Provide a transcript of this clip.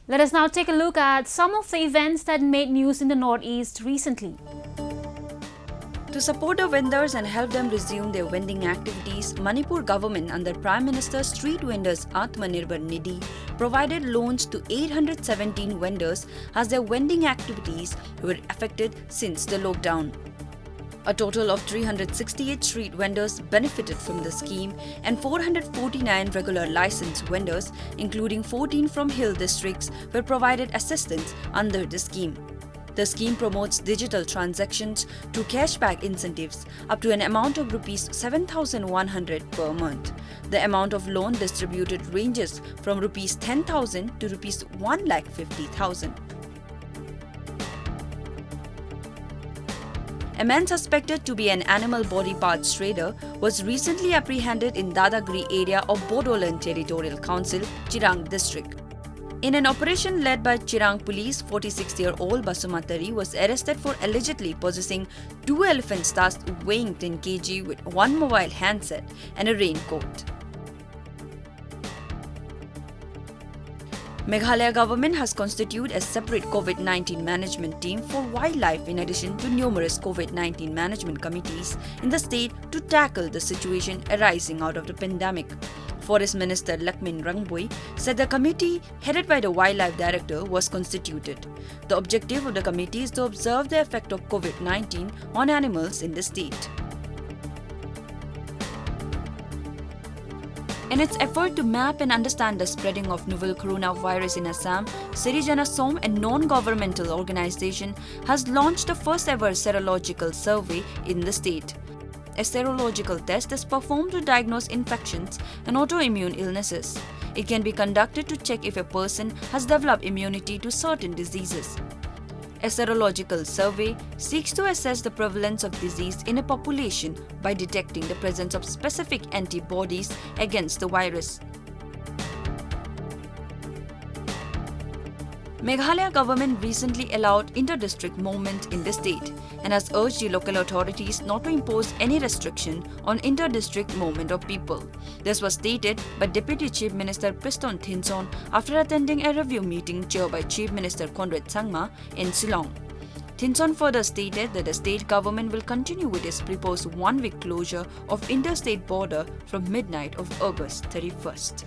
Let us now take a look at some of the events that made news in the Northeast recently. To support the vendors and help them resume their vending activities, Manipur government under Prime Minister Street Vendors Atmanirbhar Nidhi provided loans to 817 vendors as their vending activities were affected since the lockdown. A total of 368 street vendors benefited from the scheme and 449 regular licensed vendors, including 14 from hill districts, were provided assistance under the scheme. The scheme promotes digital transactions to cashback incentives up to an amount of Rs 7,100 per month. The amount of loan distributed ranges from Rs 10,000 to Rs 1,50,000. A man suspected to be an animal body parts trader was recently apprehended in Dadagri area of Bodoland Territorial Council, Chirang district. In an operation led by Chirang police, 46-year-old Basumatari was arrested for allegedly possessing 2 elephant tusks weighing 10 kg with 1 mobile handset and a raincoat. Meghalaya government has constituted a separate COVID-19 management team for wildlife in addition to numerous COVID-19 management committees in the state to tackle the situation arising out of the pandemic. Forest Minister Lakmin Rangboi said the committee, headed by the Wildlife Director, was constituted. The objective of the committee is to observe the effect of COVID-19 on animals in the state. In its effort to map and understand the spreading of novel coronavirus in Assam, Sirijana Som, a non-governmental organization, has launched the first ever serological survey in the state. A serological test is performed to diagnose infections and autoimmune illnesses. It can be conducted to check if a person has developed immunity to certain diseases. A serological survey seeks to assess the prevalence of disease in a population by detecting the presence of specific antibodies against the virus. Meghalaya government recently allowed inter-district movement in the state and has urged the local authorities not to impose any restriction on inter-district movement of people. This was stated by Deputy Chief Minister Piston Thinson after attending a review meeting chaired by Chief Minister Conrad Sangma in Shillong. Thinson further stated that the state government will continue with its proposed one-week closure of interstate border from midnight of August 31st.